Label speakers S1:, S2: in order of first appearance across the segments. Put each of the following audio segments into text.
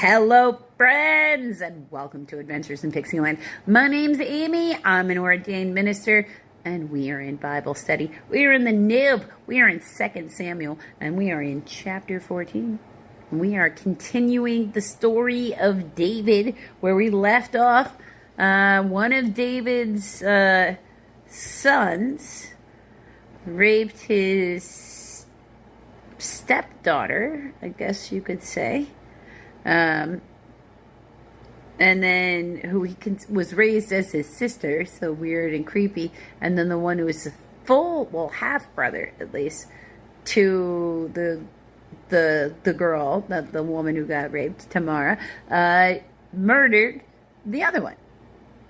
S1: Hello, friends, and welcome to Adventures in Pixieland. My name's Amy. I'm an ordained minister, and we are in Bible study. We are in the nib. We are in 2 Samuel, and we are in chapter 14. We are continuing the story of David, where we left off. One of David's sons raped his stepdaughter, I guess you could say. And then who was raised as his sister, so weird and creepy. And then the one who was half brother at least, to the girl, the woman who got raped, Tamara, murdered the other one.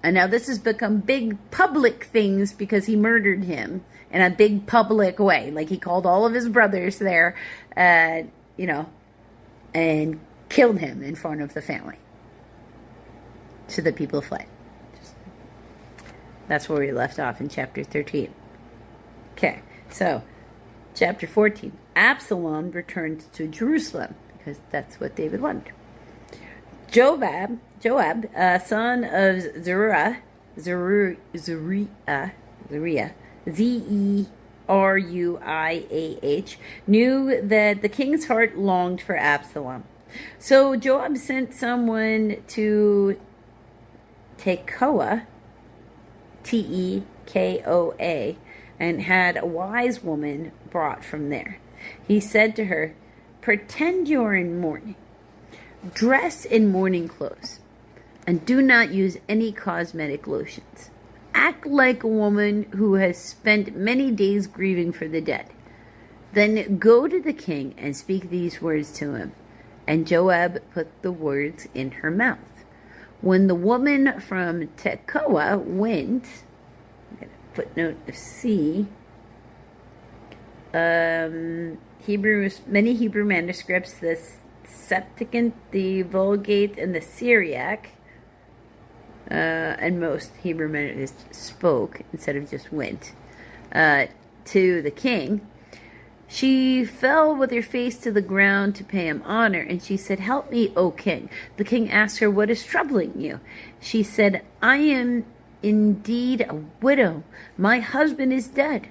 S1: And now this has become big public things because he murdered him in a big public way. Like he called all of his brothers there, and killed him in front of the family. So the people fled. That's where we left off in chapter 13. Okay, so chapter 14. Absalom returned to Jerusalem because that's what David wanted. Joab, son of Zeruiah, Zeruiah, knew that the king's heart longed for Absalom. So Joab sent someone to Tekoa, Tekoa, and had a wise woman brought from there. He said to her, "Pretend you are in mourning. Dress in mourning clothes, and do not use any cosmetic lotions. Act like a woman who has spent many days grieving for the dead. Then go to the king and speak these words to him." And Joab put the words in her mouth. When the woman from Tekoa went, footnote C, many Hebrew manuscripts, the Septuagint, the Vulgate, and the Syriac, and most Hebrew manuscripts spoke instead of just went, to the king. She fell with her face to the ground to pay him honor, and she said, "Help me, O king." The king asked her, "What is troubling you?" She said, "I am indeed a widow. My husband is dead.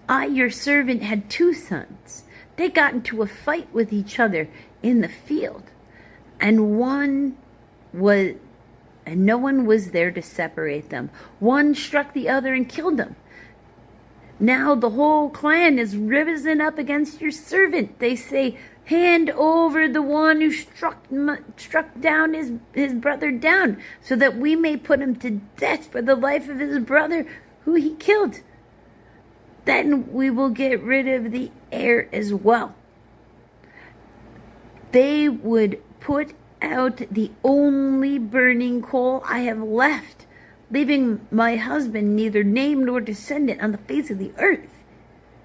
S1: I, your servant, had 2 sons. They got into a fight with each other in the field, and no one was there to separate them. One struck the other and killed them. Now the whole clan is risen up against your servant. They say, 'Hand over the one who struck down his brother down, so that we may put him to death for the life of his brother who he killed. Then we will get rid of the heir as well.' They would put out the only burning coal I have left, leaving my husband neither name nor descendant on the face of the earth."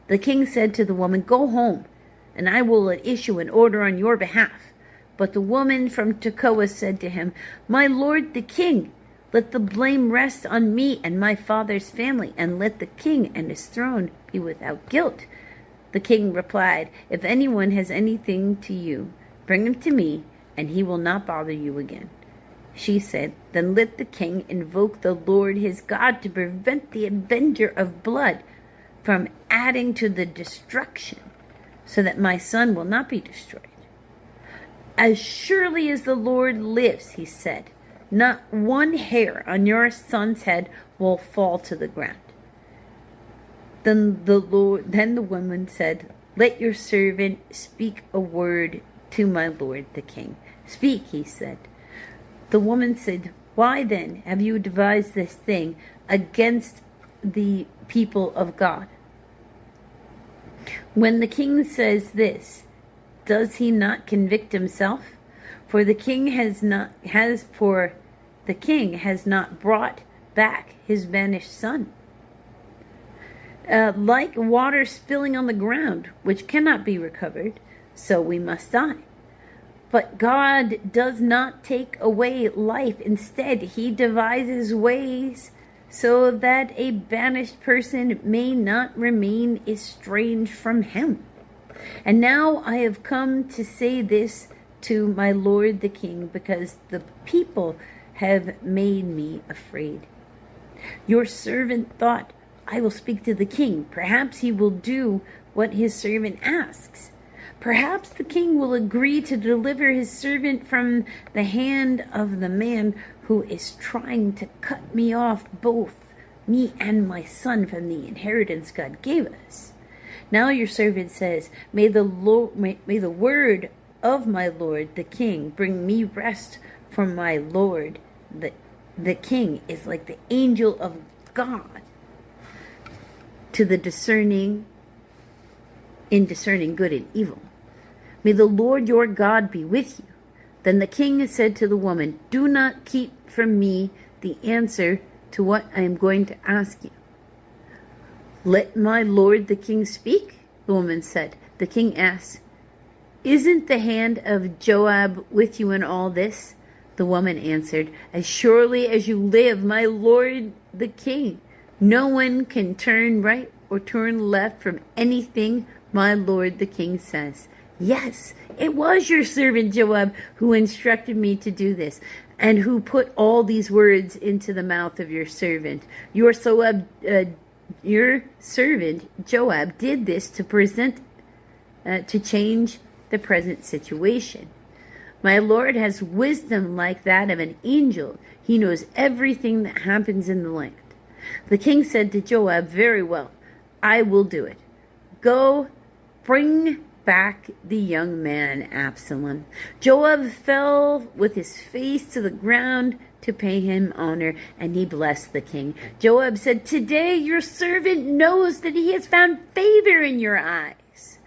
S1: The king said to the woman, "Go home, and I will issue an order on your behalf." But the woman from Tekoa said to him, "My lord the king, let the blame rest on me and my father's family, and let the king and his throne be without guilt." The king replied, "If anyone has anything to you, bring him to me, and he will not bother you again." She said, "Then let the king invoke the Lord his God to prevent the avenger of blood from adding to the destruction, so that my son will not be destroyed." "As surely as the Lord lives," he said, "not one hair on your son's head will fall to the ground." Then the woman said, "Let your servant speak a word to my lord the king." "Speak," he said. The woman said, "Why then have you devised this thing against the people of God? When the king says this, does he not convict himself? For the king has not brought back his banished son. Like water spilling on the ground, which cannot be recovered, so we must die. But God does not take away life. Instead, he devises ways so that a banished person may not remain estranged from him. And now I have come to say this to my lord the king, because the people have made me afraid. Your servant thought, I will speak to the king. Perhaps he will do what his servant asks. Perhaps the king will agree to deliver his servant from the hand of the man who is trying to cut me off, both me and my son, from the inheritance God gave us. Now your servant says, may the word of my lord the king bring me rest, for my lord the king is like the angel of God to the discerning good and evil. May the Lord your God be with you. Then the king said to the woman, do not keep from me the answer to what I am going to ask you. Let my lord the king speak, the woman said. The king asked, isn't the hand of Joab with you in all this? The woman answered, as surely as you live, my lord the king, no one can turn right or turn left from anything my lord the king says. Yes, it was your servant Joab who instructed me to do this, and who put all these words into the mouth of your servant. Your servant Joab did this to change the present situation. My lord has wisdom like that of an angel. He knows everything that happens in the land. The king said to Joab, very well, I will do it. Go, bring back the young man Absalom. Joab fell with his face to the ground to pay him honor, and he blessed the king. Joab said, today your servant knows that he has found favor in your eyes,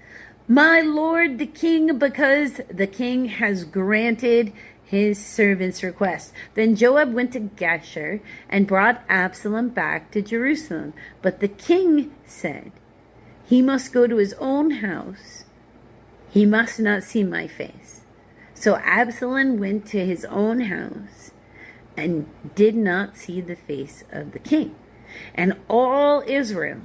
S1: my lord the king, because the king has granted his servant's request. Then Joab went to Geshur and brought Absalom back to Jerusalem. But the king said, he must go to his own house. He must not see my face. So Absalom went to his own house and did not see the face of the king. And all Israel,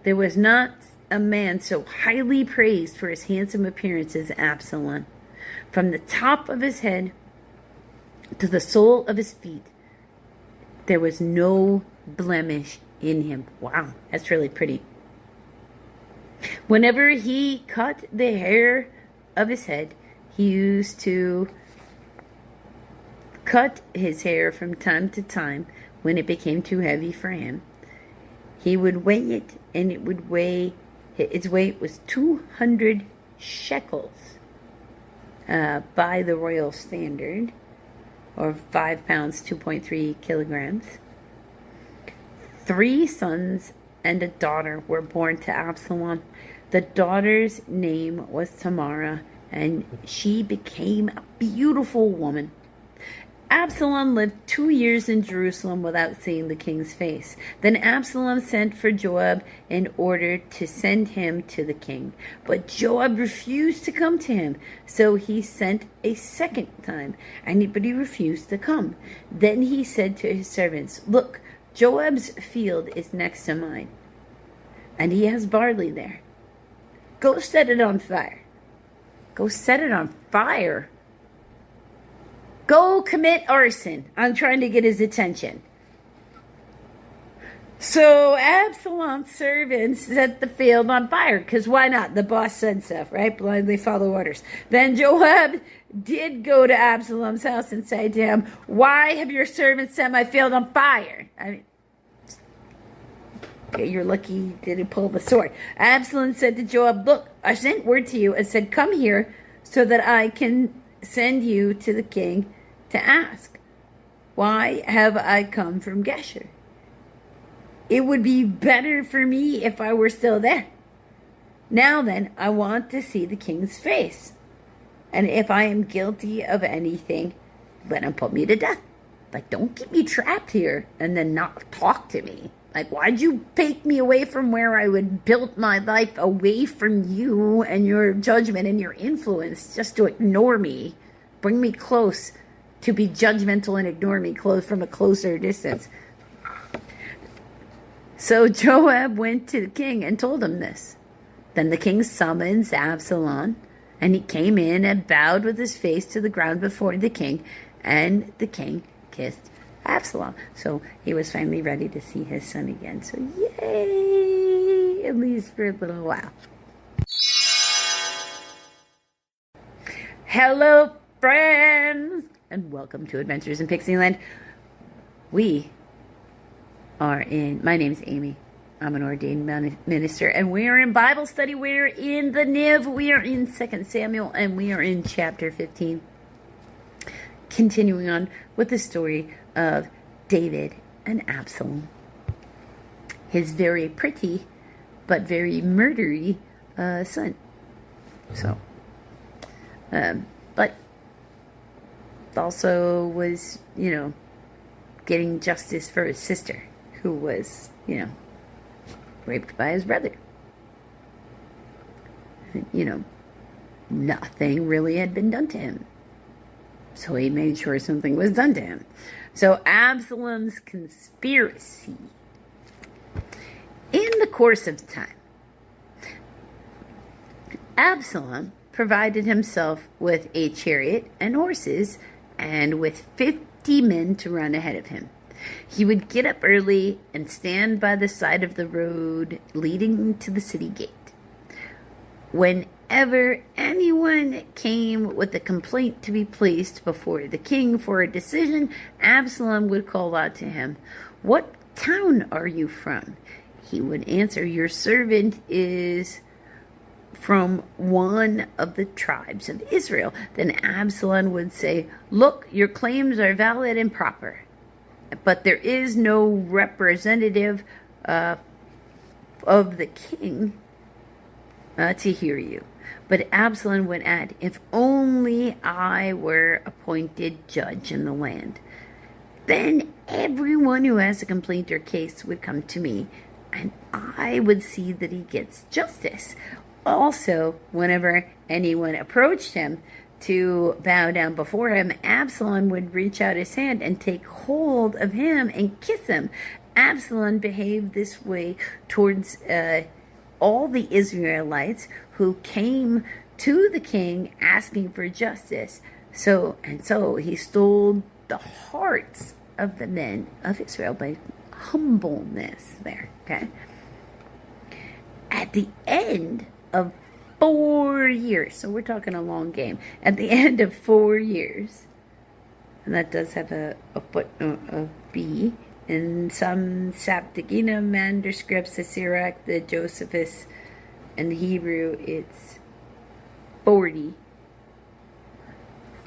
S1: there was not a man so highly praised for his handsome appearance as Absalom. From the top of his head to the sole of his feet, there was no blemish in him. Wow, that's really pretty. Whenever he cut the hair of his head, he used to cut his hair from time to time when it became too heavy for him. He would weigh it, and its weight was 200 shekels by the royal standard, or 5 pounds, 2.3 kilograms. 3 sons and a daughter were born to Absalom. The daughter's name was Tamar, and she became a beautiful woman. Absalom lived 2 years in Jerusalem without seeing the king's face. Then Absalom sent for Joab in order to send him to the king. But Joab refused to come to him, so he sent a second time, but he refused to come. Then he said to his servants, look, Joab's field is next to mine, and he has barley there. Go set it on fire. Go set it on fire? Go commit arson. I'm trying to get his attention. So Absalom's servants set the field on fire, because why not? The boss said so, right? Blindly follow orders. Then Joab did go to Absalom's house and say to him, why have your servants set my field on fire? You're lucky he didn't pull the sword. Absalom said to Joab, look, I sent word to you and said, come here so that I can send you to the king to ask, why have I come from Geshur? It would be better for me if I were still there. Now then, I want to see the king's face. And if I am guilty of anything, let him put me to death. Like, don't keep me trapped here and then not talk to me. Like, why'd you take me away from where I would build my life away from you and your judgment and your influence just to ignore me? Bring me close to be judgmental and ignore me close from a closer distance. So Joab went to the king and told him this. Then the king summons Absalom And he came in and bowed with his face to the ground before the king, and the king kissed Absalom. So he was finally ready to see his son again. So yay, at least for a little while. Hello, friends, and welcome to Adventures in Pixieland. My name is Amy. I'm an ordained minister, and we are in Bible study. We're in the Niv. We are in 2 Samuel, and we are in chapter 15. Continuing on with the story of David and Absalom. His very pretty, but very murdery son. So, but also was, getting justice for his sister, who was, raped by his brother. Nothing really had been done to him. So he made sure something was done to him. So Absalom's conspiracy. In the course of time, Absalom provided himself with a chariot and horses, and with 50 men to run ahead of him. He would get up early and stand by the side of the road leading to the city gate. Whenever anyone came with a complaint to be placed before the king for a decision, Absalom would call out to him, "What town are you from?" He would answer, "Your servant is from one of the tribes of Israel." Then Absalom would say, "Look, your claims are valid and proper, but there is no representative of the king to hear you." But Absalom would add, "If only I were appointed judge in the land. Then everyone who has a complaint or case would come to me, and I would see that he gets justice." Also, whenever anyone approached him to bow down before him, Absalom would reach out his hand and take hold of him and kiss him. Absalom behaved this way towards all the Israelites who came to the king asking for justice. So he stole the hearts of the men of Israel by humbleness there, okay? At the end of 4 years, so we're talking a long game. At the end of 4 years, and that does have a footnote of B, in some Septuagint manuscripts, the Syriac, the Josephus, and the Hebrew, it's 40.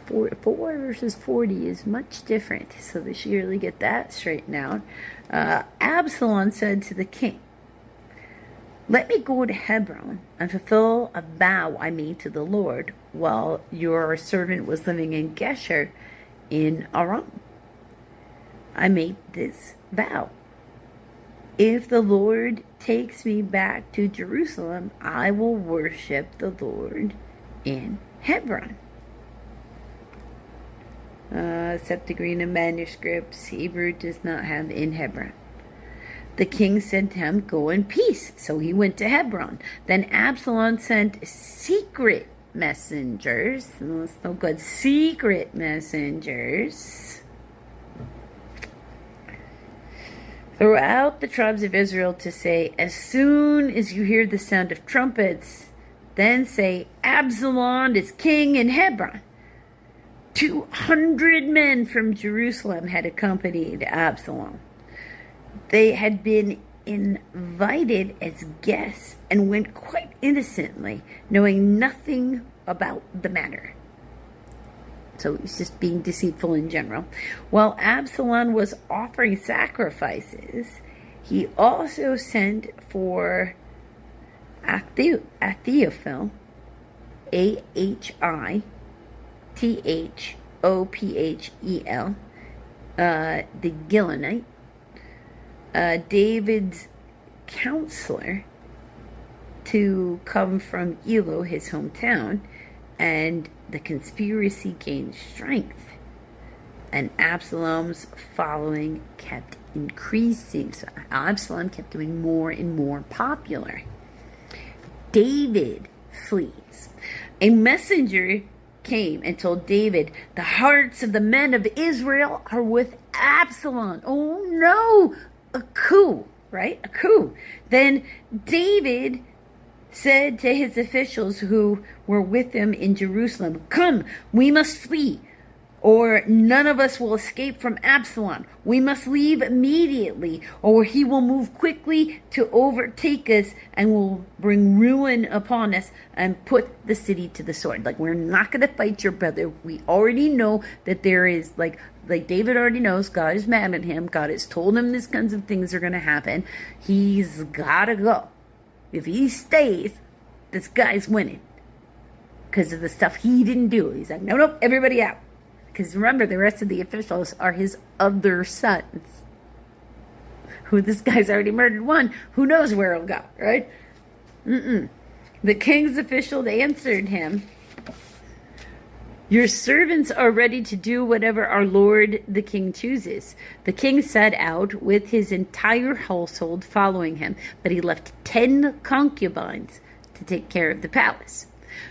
S1: 4 versus 40 is much different, so they should really get that straightened out. Absalom said to the king, "Let me go to Hebron and fulfill a vow I made to the Lord while your servant was living in Geshur in Aram. I made this vow. If the Lord takes me back to Jerusalem, I will worship the Lord in Hebron." Septuagint manuscripts, Hebrew does not have in Hebron. The king said to him, "Go in peace." So he went to Hebron. Then Absalom sent secret messengers. That's no good. Secret messengers throughout the tribes of Israel to say, "As soon as you hear the sound of trumpets, then say, 'Absalom is king in Hebron.'" 200 men from Jerusalem had accompanied Absalom. They had been invited as guests and went quite innocently, knowing nothing about the matter. So he's just being deceitful in general. While Absalom was offering sacrifices, he also sent for Ahithophel, Ahithophel, the Gilonite, David's counselor, to come from Elo, his hometown, and the conspiracy gained strength, and Absalom's following kept increasing. So Absalom kept getting more and more popular. David flees. A messenger came and told David, the hearts of the men of Israel are with Absalom. Oh no, a coup, right? A coup. Then David said to his officials who were with him in Jerusalem, come, we must flee, or none of us will escape from Absalom. We must leave immediately, or he will move quickly to overtake us and will bring ruin upon us and put the city to the sword. Like, we're not going to fight your brother. We already know that there is, like David already knows, God is mad at him. God has told him these kinds of things are going to happen. He's got to go. If he stays, this guy's winning because of the stuff he didn't do. He's like, nope, everybody out. Because remember, the rest of the officials are his other sons, who this guy's already murdered one. Who knows where he'll go, right? The king's officials answered him, your servants are ready to do whatever our lord the king chooses. The king set out with his entire household following him, but he left 10 concubines to take care of the palace.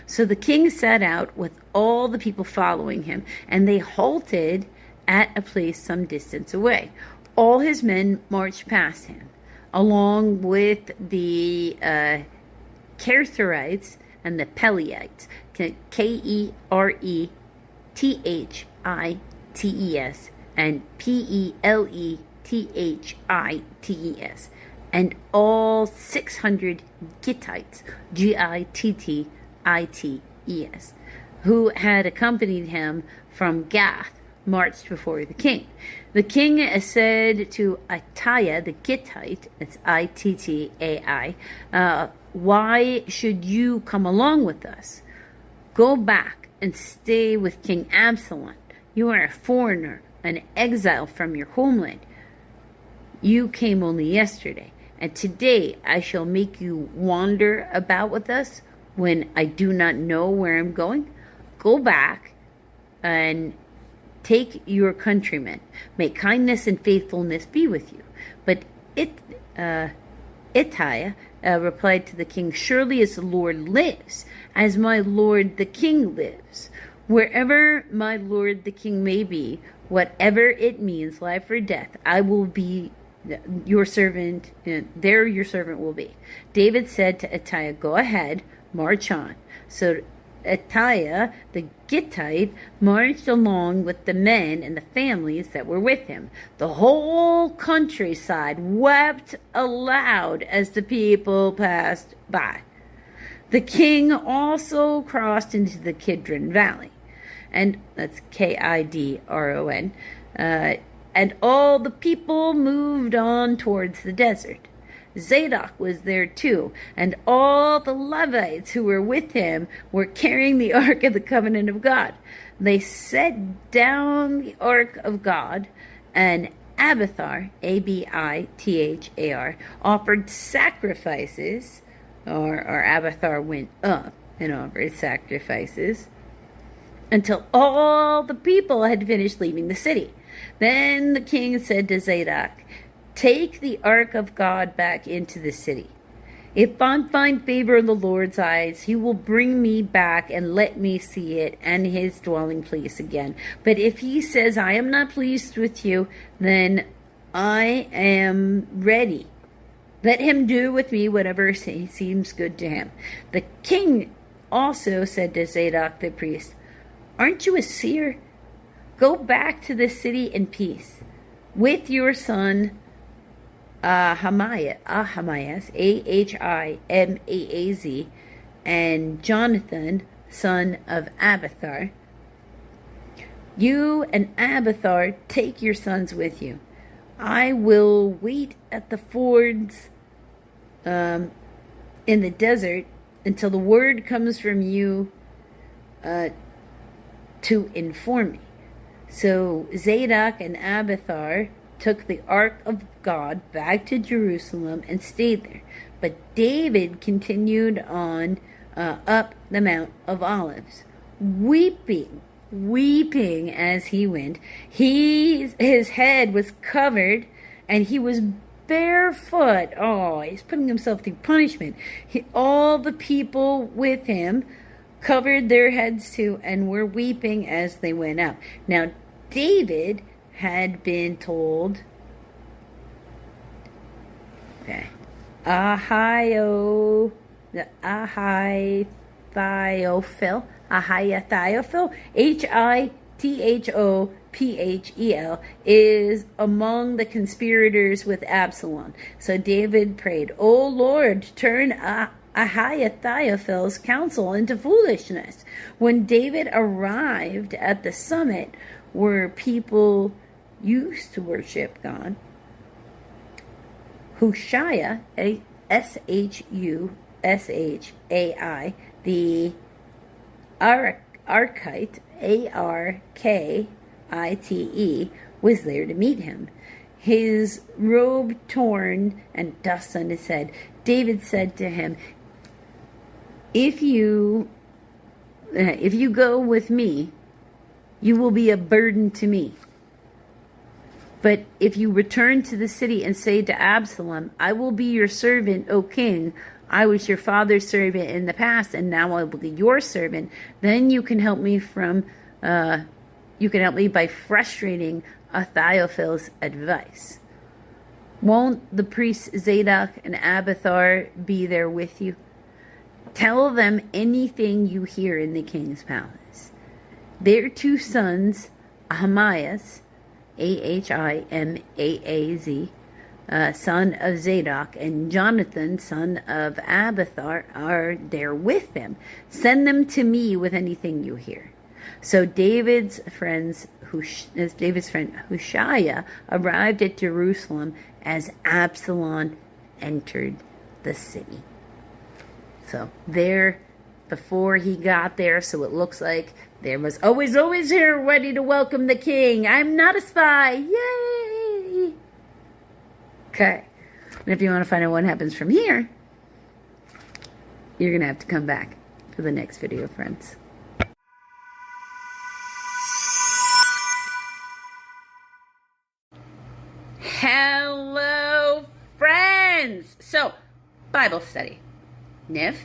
S1: So the king set out with all the people following him, and they halted at a place some distance away. All his men marched past him, along with the Keretherites and the Pelethites, Kerethhites and Pelethetes, and all 600 Gittites, Gittites, who had accompanied him from Gath, marched before the king. The king said to Ittai the Gittite, it's Ittai, why should you come along with us? Go back and stay with King Absalom. You are a foreigner, an exile from your homeland. You came only yesterday, and today I shall make you wander about with us when I do not know where I'm going. Go back and take your countrymen. May kindness and faithfulness be with you. But Ittai replied to the king, surely as the Lord lives, as my lord the king lives, wherever my lord the king may be, whatever it means, life or death, I will be your servant, there your servant will be. David said to Ittai, go ahead, march on. So Ittai the Gittite marched along with the men and the families that were with him. The whole countryside wept aloud as the people passed by. The king also crossed into the Kidron Valley, and that's Kidron, and all the people moved on towards the desert. Zadok was there too, and all the Levites who were with him were carrying the Ark of the Covenant of God. They set down the Ark of God, and Abiathar, Abiathar, offered sacrifices, or Abiathar went up and offered sacrifices, until all the people had finished leaving the city. Then the king said to Zadok, take the ark of God back into the city. If I find favor in the Lord's eyes, he will bring me back and let me see it and his dwelling place again. But if he says, I am not pleased with you, then I am ready. Let him do with me whatever seems good to him. The king also said to Zadok the priest, aren't you a seer? Go back to the city in peace with your son Ahimaaz, Ahimaaz, and Jonathan, son of Abiathar. You and Abiathar take your sons with you. I will wait at the fords in the desert until the word comes from you to inform me. So Zadok and Abiathar took the Ark of God back to Jerusalem and stayed there. But David continued on up the Mount of Olives, weeping as he went. His head was covered, and he was barefoot. Oh, he's putting himself through punishment. All the people with him covered their heads too, and were weeping as they went out. Now, David had been told, okay, Ahithiophel, Hithophel, is among the conspirators with Absalom. So David prayed, "O Lord, turn Ahithophel's counsel into foolishness." When David arrived at the summit where people used to worship God, Hushai, Shushai, the Arkite, Arkite, was there to meet him, his robe torn and dust on his head. David said to him, If you go with me, you will be a burden to me. But if you return to the city and say to Absalom, I will be your servant, O king. I was your father's servant in the past, and now I will be your servant. Then you can help me by frustrating Ahithophel's advice. Won't the priests Zadok and Abiathar be there with you? Tell them anything you hear in the king's palace. Their two sons, Ahimaaz, Ahimaaz, son of Zadok, and Jonathan, son of Abiathar, are there with them. Send them to me with anything you hear. So David's friend Hushai arrived at Jerusalem as Absalom entered the city. So there, before he got there, so it looks like there was always here ready to welcome the king. I'm not a spy. Yay! Okay. And if you want to find out what happens from here, you're going to have to come back for the next video, friends. Hello, friends. So, Bible study. Niv,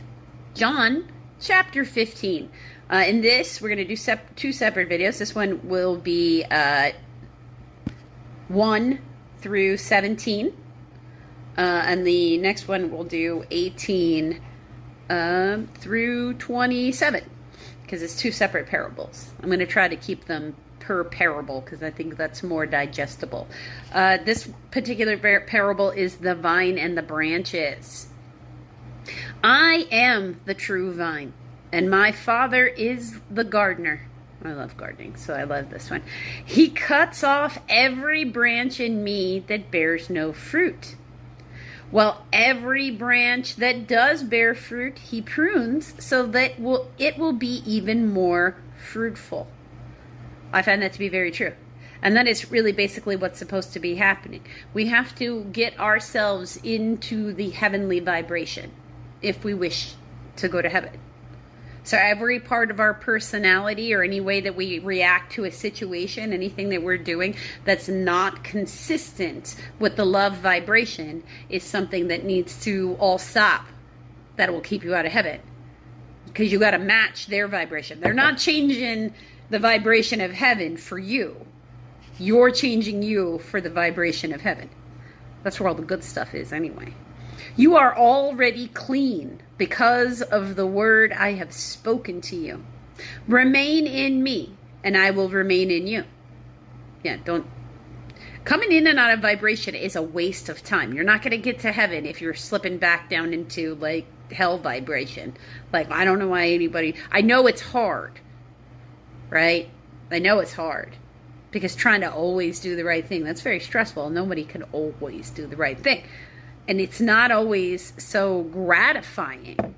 S1: John, chapter 15. In this, we're going to do two separate videos. This one will be 1 through 17. And the next one we'll do 18 through 27. Because it's two separate parables. I'm going to try to keep them per parable because I think that's more digestible. This particular parable is the vine and the branches. I am the true vine, and my Father is the gardener. I love gardening, so I love this one. He cuts off every branch in me that bears no fruit, while every branch that does bear fruit, he prunes so that it will be even more fruitful. I find that to be very true. And that is really basically what's supposed to be happening. We have to get ourselves into the heavenly vibration if we wish to go to heaven. So every part of our personality or any way that we react to a situation, anything that we're doing that's not consistent with the love vibration is something that needs to all stop. That will keep you out of heaven. Because you got to match their vibration. They're not changing the vibration of heaven for you. You're changing you for the vibration of heaven. That's where all the good stuff is anyway. You are already clean because of the word I have spoken to you. Remain in me, and I will remain in you. Yeah, coming in and out of vibration is a waste of time. You're not going to get to heaven if you're slipping back down into like hell vibration. Like, I don't know why I know it's hard, right? I know it's hard because trying to always do the right thing, that's very stressful. Nobody can always do the right thing. And it's not always so gratifying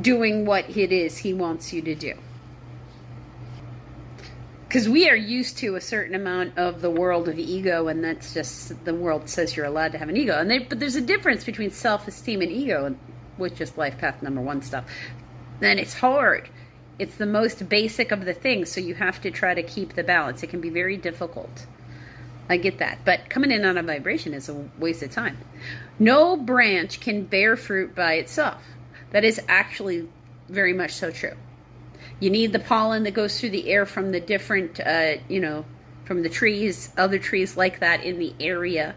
S1: doing what it is he wants you to do. Because we are used to a certain amount of the world of ego, and that's just, the world says you're allowed to have an ego. But there's a difference between self-esteem and ego, with just life path number 1 stuff. Then it's hard. It's the most basic of the things, so you have to try to keep the balance. It can be very difficult. I get that. But coming in on a vibration is a waste of time. No branch can bear fruit by itself. That is actually
S2: very much so true. You need the pollen that goes through the air from the different, from the trees, other trees like that in the area,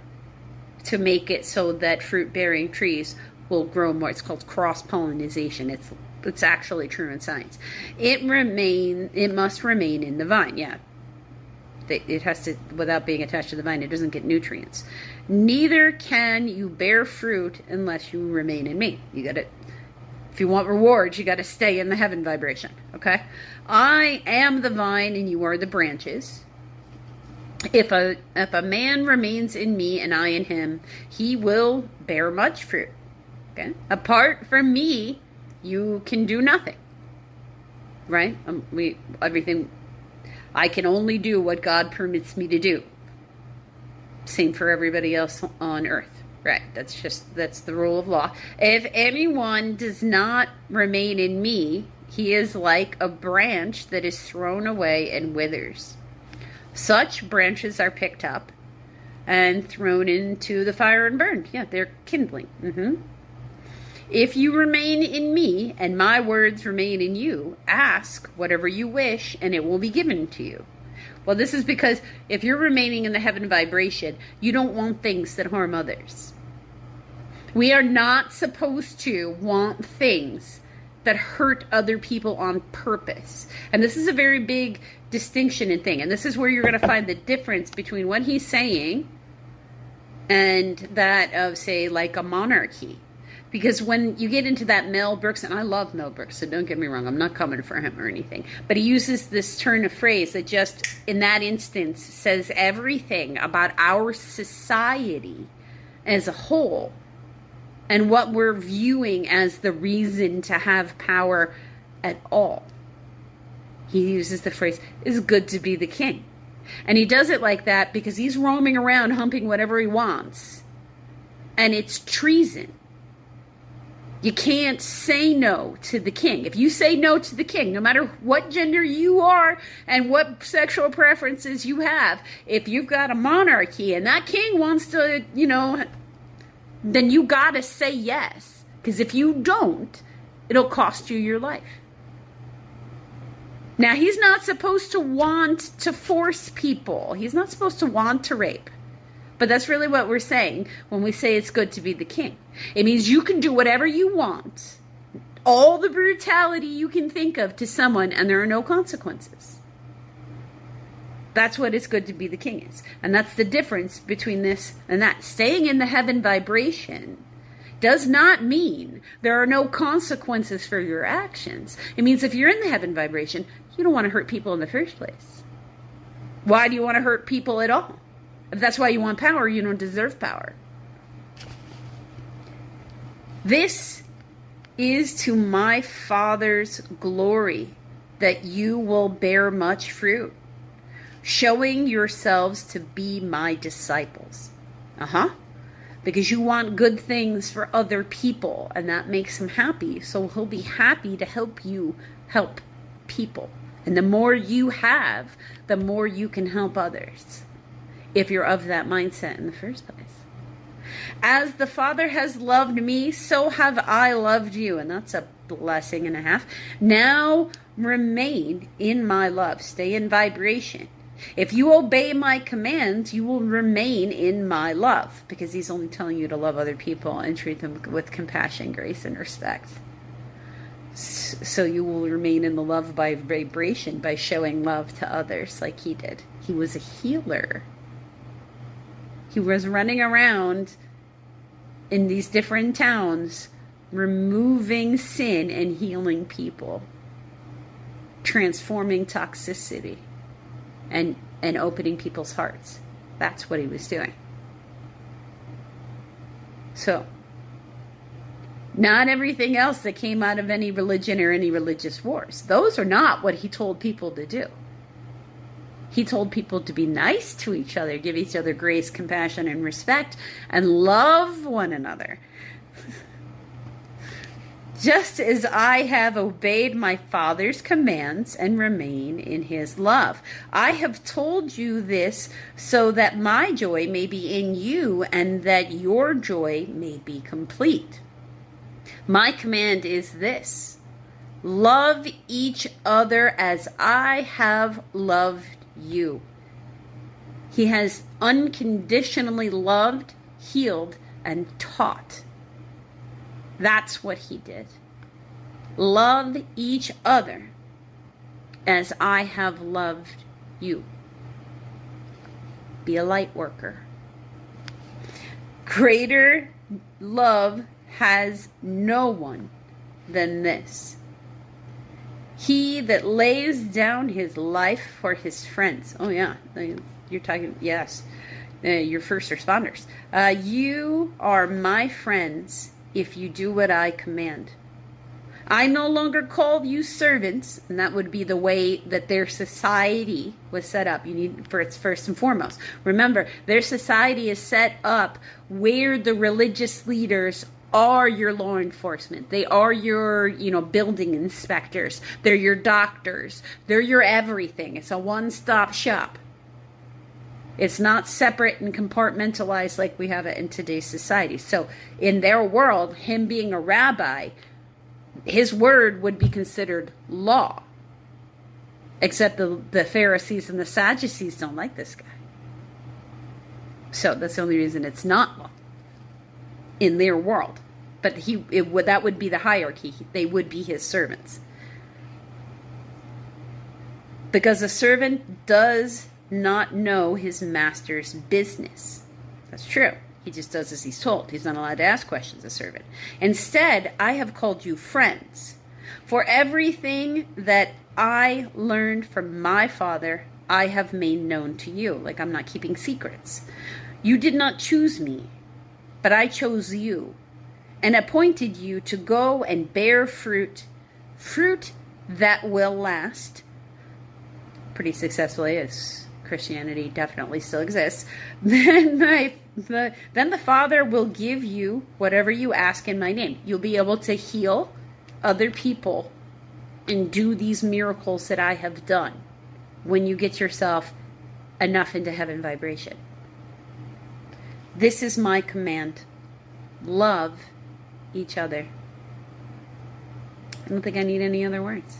S2: to make it so that fruit-bearing trees will grow more. It's called cross-pollination. It's actually true in science. It must remain in the vine. Yeah. It has to, without being attached to the vine, it doesn't get nutrients. Neither can you bear fruit unless you remain in me. You got to, if you want rewards, you got to stay in the heaven vibration. Okay? I am the vine and you are the branches. If a man remains in me and I in him, he will bear much fruit. Okay? Apart from me, you can do nothing. Right? I can only do what God permits me to do. Same for everybody else on earth. Right. That's the rule of law. If anyone does not remain in me, he is like a branch that is thrown away and withers. Such branches are picked up and thrown into the fire and burned. Yeah, they're kindling. If you remain in me and my words remain in you, ask whatever you wish and it will be given to you. Well, this is because if you're remaining in the heaven vibration, you don't want things that harm others. We are not supposed to want things that hurt other people on purpose. And this is a very big distinction and thing. And this is where you're going to find the difference between what he's saying and that of, say, like a monarchy. Because when you get into that Mel Brooks, and I love Mel Brooks, so don't get me wrong, I'm not coming for him or anything, but he uses this turn of phrase that just, in that instance, says everything about our society as a whole and what we're viewing as the reason to have power at all. He uses the phrase, it's good to be the king. And he does it like that because he's roaming around humping whatever he wants. And it's treason. You can't say no to the king. If you say no to the king, no matter what gender you are and what sexual preferences you have, if you've got a monarchy and that king wants to, then you gotta say yes. Because if you don't, it'll cost you your life. Now, he's not supposed to want to force people. He's not supposed to want to rape. But that's really what we're saying when we say it's good to be the king. It means you can do whatever you want, all the brutality you can think of to someone, and there are no consequences. That's what it's good to be the king is. And that's the difference between this and that. Staying in the heaven vibration does not mean there are no consequences for your actions. It means if you're in the heaven vibration, you don't want to hurt people in the first place. Why do you want to hurt people at all? If that's why you want power, you don't deserve power. This is to my Father's glory, that you will bear much fruit, showing yourselves to be my disciples. Because you want good things for other people, and that makes him happy. So he'll be happy to help you help people. And the more you have, the more you can help others. If you're of that mindset in the first place. As the Father has loved me, so have I loved you. And that's a blessing and a half. Now remain in my love. Stay in vibration. If you obey my commands, you will remain in my love. Because he's only telling you to love other people and treat them with compassion, grace, and respect. So you will remain in the love by vibration, by showing love to others like he did. He was a healer. He was running around in these different towns, removing sin and healing people, transforming toxicity, and opening people's hearts. That's what he was doing. So, not everything else that came out of any religion or any religious wars. Those are not what he told people to do. He told people to be nice to each other, give each other grace, compassion, and respect, and love one another. Just as I have obeyed my Father's commands and remain in his love. I have told you this so that my joy may be in you and that your joy may be complete. My command is this: Love each other as I have loved you. He has unconditionally loved, healed, and taught. That's what he did. Love each other as I have loved you. Be a light worker. Greater love has no one than this. He that lays down his life for his friends. Oh yeah, you're talking, yes, your first responders. You are my friends if you do what I command. I no longer call you servants, and that would be the way that their society was set up. You need, for it's first and foremost. Remember, their society is set up where the religious leaders are your law enforcement. They are your, building inspectors. They're your doctors. They're your everything. It's a one-stop shop. It's not separate and compartmentalized like we have it in today's society. So in their world, him being a rabbi, his word would be considered law. Except the Pharisees and the Sadducees don't like this guy. So that's the only reason it's not law in their world. But that would be the hierarchy. They would be his servants. Because a servant does not know his master's business. That's true. He just does as he's told. He's not allowed to ask questions, a servant. Instead, I have called you friends. For everything that I learned from my Father, I have made known to you. Like I'm not keeping secrets. You did not choose me, but I chose you and appointed you to go and bear fruit that will last. Pretty successfully, as Christianity definitely still exists. Then the Father will give you whatever you ask in my name. You'll be able to heal other people and do these miracles that I have done when you get yourself enough into heaven vibration. This is my command. Love each other. I don't think I need any other words.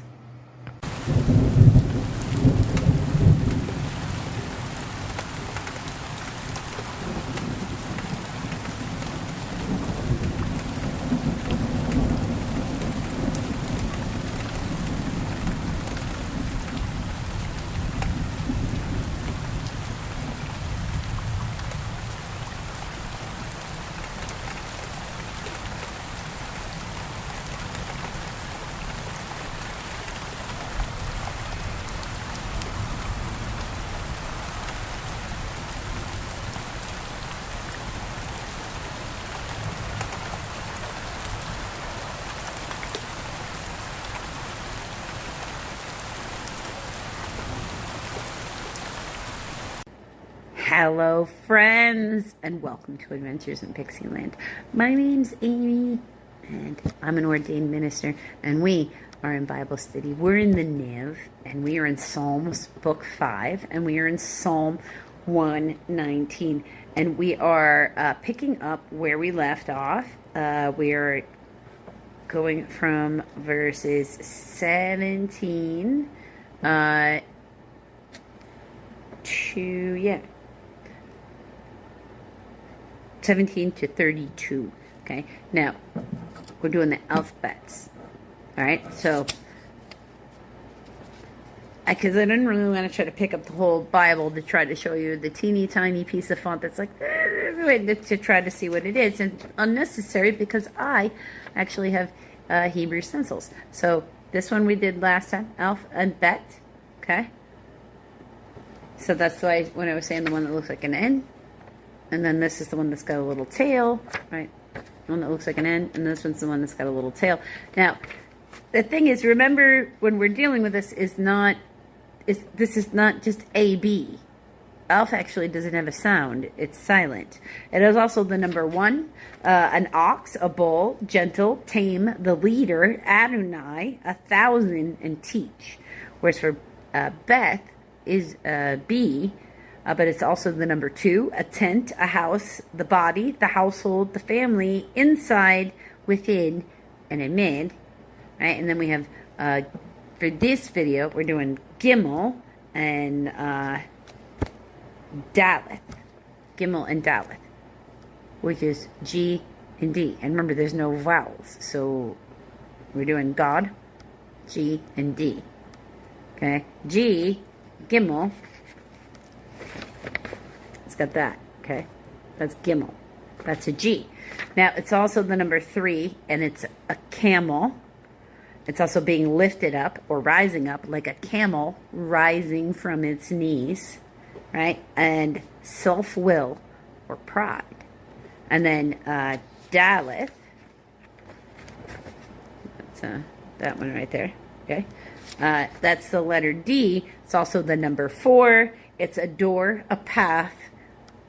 S2: Hello, friends, and welcome to Adventures in Pixieland. My name's Amy, and I'm an ordained minister, and we are in Bible study. We're in the Niv, and we are in Psalms, Book 5, and we are in Psalm 119, and we are picking up where we left off. We are going from verses 17 17 to 32. Okay, now we're doing the alphabets. All right, so because I didn't really want to try to pick up the whole Bible to try to show you the teeny tiny piece of font that's like to try to see what it is, and unnecessary because I actually have Hebrew stencils. So this one we did last time, Alph and Bet. Okay, so that's why when I was saying the one that looks like an N. And then this is the one that's got a little tail, right? The one that looks like an N, and this one's the one that's got a little tail. Now, the thing is, remember when we're dealing with this this is not just A-B. Alpha actually doesn't have a sound. It's silent. It is also the number 1, an ox, a bull, gentle, tame, the leader, Adonai, 1,000, and teach. Whereas for Beth is B, but it's also the number 2, a tent, a house, the body, the household, the family, inside, within, and amid,
S1: right? And then we have, for this video, we're doing Gimel and Daleth. Gimel and Daleth, which is G and D. And remember, there's no vowels, so we're doing God, G, and D. Okay, G, Gimel. It's got that. Okay, that's Gimel. That's a G. Now, it's also the number 3, and it's a camel. It's also being lifted up or rising up like a camel rising from its knees, right? And self-will or pride. And then Daleth. That's that one right there. Okay. That's the letter D. It's also the number 4. It's a door, a path,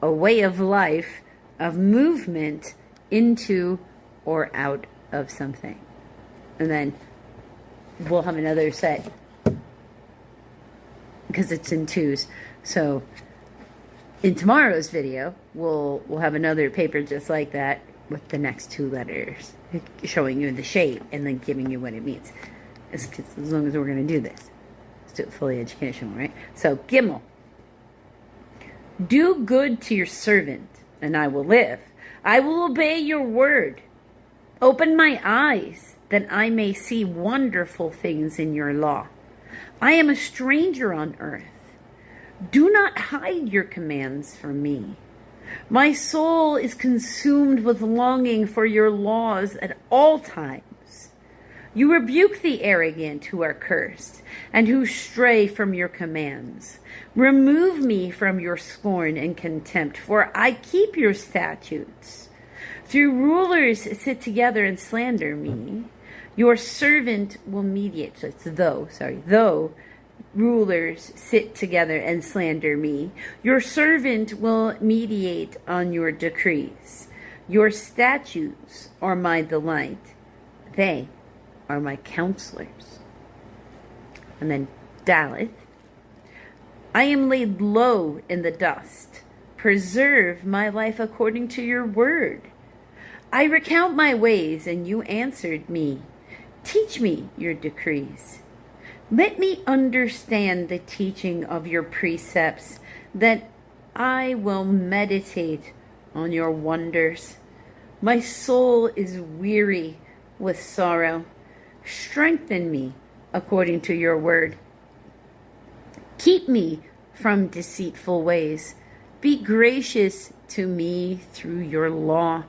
S1: a way of life, of movement into or out of something. And then we'll have another set because it's in 2s. So in tomorrow's video, we'll have another paper just like that with the next 2 letters, showing you the shape and then giving you what it means. As long as we're going to do this. Let's do it fully educational, right? So, Gimel. Do good to your servant, and I will live. I will obey your word. Open my eyes, that I may see wonderful things in your law. I am a stranger on earth. Do not hide your commands from me. My soul is consumed with longing for your laws at all times. You rebuke the arrogant who are cursed, and who stray from your commands. Remove me from your scorn and contempt, for I keep your statutes. Through rulers sit together and slander me. Your servant will mediate. So it's though rulers sit together and slander me. Your servant will mediate on your decrees. Your statutes are my delight. They are my counselors. And then Daleth. I am laid low in the dust. Preserve my life according to your word. I recount my ways, and you answered me. Teach me your decrees. Let me understand the teaching of your precepts, that I will meditate on your wonders. My soul is weary with sorrow. Strengthen me according to your word. Keep me from deceitful ways. Be gracious to me through your law.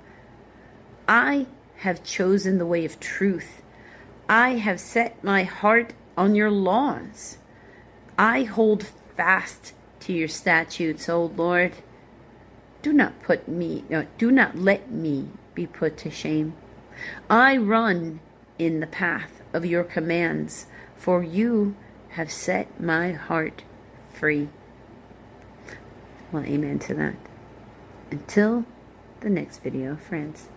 S1: I have chosen the way of truth. I have set my heart on your laws. I hold fast to your statutes, O Lord. Do not let me be put to shame. I run in the path of your commands, for you have set my heart free. Well, amen to that. Until the next video, friends.